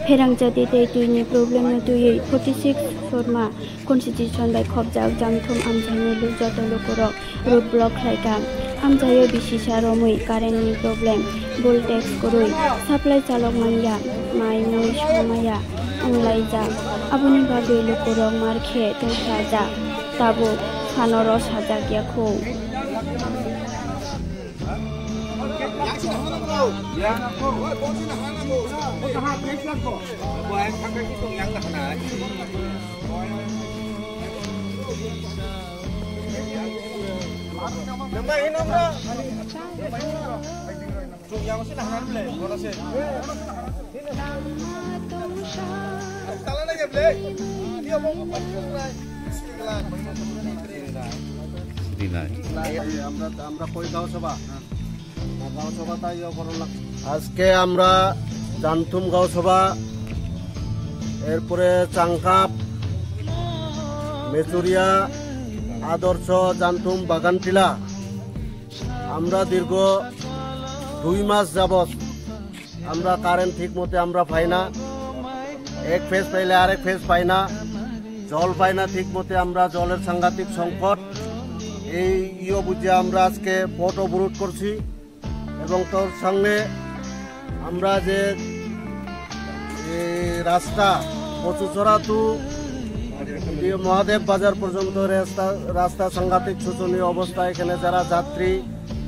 Ferangja de tuini problem na tui 46 sorma constitution by khobjak jamthum amjani lujato lokoro roadblock laika amjayo bisisa romui current ni problem voltage koroi supply chalok manja mai moi somaya onlaija aboni babe lokoro markhe tosaja tabo sanoro sajakya kho আজকে আমরা জানতুম গাঁও সভা এরপরে চাংকাপ মেচুরিয়া আদর্শ জানতুম বাগানটিলা আমরা দীর্ঘ 2 মাস যাবত আমরা কারেন্ট ঠিক মতো আমরা পাই না এক ফেজ পাইলে আরেক ফেজ পাই না জল পাই না ঠিক মতো আমরা জলের সাংঘাতিক সংকট এই বুঝে আমরা আজকে পথ অবরোধ করছি এবং তোর সঙ্গে আমরা যে রাস্তা কচুচড়া টু মহাদেব বাজার পর্যন্ত রাস্তা সাংঘাতিক শোচনীয় অবস্থা এখানে যারা যাত্রী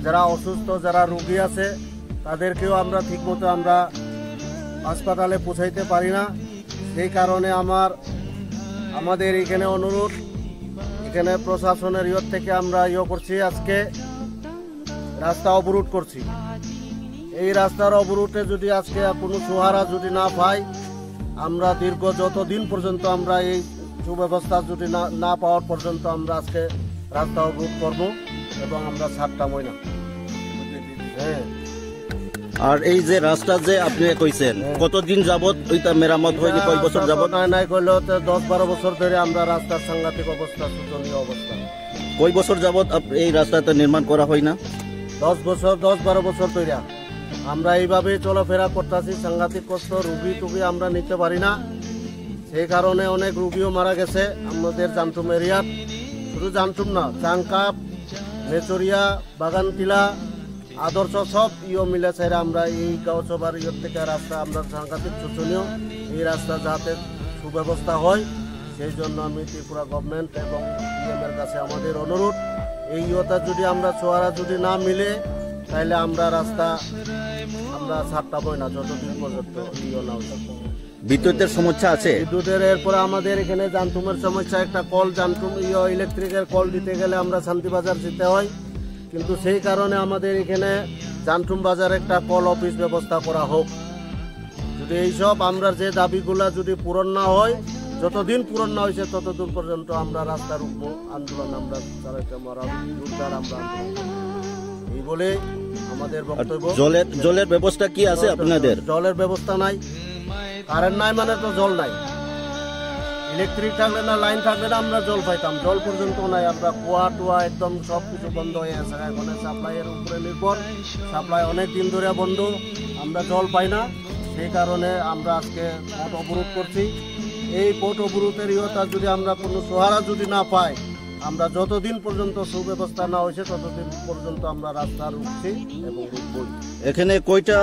যারা অসুস্থ যারা রোগী আছে তাদেরকেও আমরা ঠিকমতো আমরা হাসপাতালে পৌঁছাইতে পারি না সেই কারণে আমাদের এখানে অনুরোধ এখানে প্রশাসনের থেকে আমরা করছি আজকে রাস্তা অবরোধ করছি এই রাস্তার অবরোধে যদি আজকে কোনো সুহারা যদি না পাই আমরা দীর্ঘ যতদিন পর্যন্ত আমরা এই সুব্যবস্থা যদি না পাওয়ার পর্যন্ত আমরা আজকে রাস্তা অবরোধ করব এবং আমরা ছাড়তামই না। হ্যাঁ আর এই যে রাস্তা যে আপনি কইছেন কতদিন যাবত ওইটা মেরামত হয়নি কয় বছর যাবত নাই কইলেও 10-12 বছর ধরে আমরা রাস্তার সাংঘাতিক অবস্থা শোচনীয় অবস্থা কয় বছর যাবত এই রাস্তাটা নির্মাণ করা হয় না 10-12 বছর ধরে আমরা এইভাবে চলাফেরা করতেছি সাংঘাতিক কষ্ট রুগী আমরা নিতে পারি না সেই কারণে অনেক রুগীও মারা গেছে আমাদের জামথুম এরিয়াত শুধু জামথুম না চাংকাপ মেচুরিয়া বাগানটিলা আদর্শ সব মিলে ছেড়ে আমরা এই গাঁও সভার থেকে রাস্তা আমরা সাংঘাতিক শোচনীয় এই রাস্তা যাতে সুব্যবস্থা হয় সেই জন্য আমি ত্রিপুরা গভর্নমেন্ট এবং এর কাছে আমাদের অনুরোধ এই যদি আমরা ছোয়ারা যদি না মিলে তাহলে আমরা রাস্তা আমরা ছাড়তামই না যতদিন পর্যন্ত না বিদ্যুতের সমস্যা আছে বিদ্যুতের এরপরে আমাদের এখানে জানতুমের সমস্যা একটা কল জানতুম ইলেকট্রিকের কল দিতে গেলে আমরা শান্তিবাজার যেতে হয় কিন্তু সেই কারণে আমাদের এখানে জানতুম বাজার একটা কল অফিস ব্যবস্থা করা হোক যদি এইসব আমরা যে দাবিগুলা যদি পূরণ না হয় যতদিন পূরণ না হয়েছে ততদিন পর্যন্ত আমরা রাস্তার উপর আন্দোলন আমরা চালাইতে আমরা এই বলে আমাদের বক্তব্য জলের ব্যবস্থা কি আছে আপনাদের জলের ব্যবস্থা নাই কারেন্ট নাই মানে তো জল নাই ইলেকট্রিক থাকলে না লাইন থাকলে না আমরা জল পাইতাম জল পর্যন্ত নাই আমরা কুয়া টুয়া একদম সব কিছু বন্ধ হয়ে আছে এখন সাপ্লাইয়ের উপরে নির্ভর সাপ্লাই অনেক দিন ধরে বন্ধ আমরা জল পাই না সেই কারণে আমরা আজকে পথ অবরোধ করছি এই পথ অবরোধের যদি আমরা কোনো সহারা যদি না পাই আমরা যতদিন পর্যন্ত সুব্যবস্থা না হয়েছে ততদিন পর্যন্ত আমরা রাস্তা রুখছি এবং রুখবই এখানে কয়টা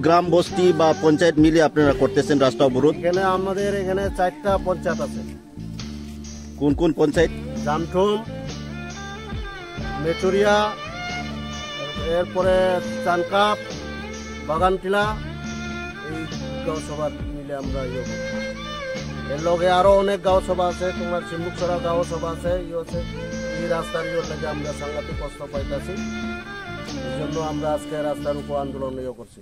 গ্রাম বস্তি বা পঞ্চায়েত মিলে আপনারা করতেছেন রাস্তা অবরোধ এখানে আমাদের এখানে 4টা পঞ্চায়েত আছে কোন কোন পঞ্চায়েত জামথুম মেচুরিয়া এরপরে চানকাপ বাগানটিলা এই গাঁও সভা মিলে আমরা এর লগে আরো অনেক গাঁও সভা আছে তোমার চিম্বুকছড়া গাঁও সভা আছে এই রাস্তার লাগে আমরা সাংঘাতিক কষ্ট পাইতেছি এই জন্য আমরা আজকে রাস্তার উপর আন্দোলন করছি।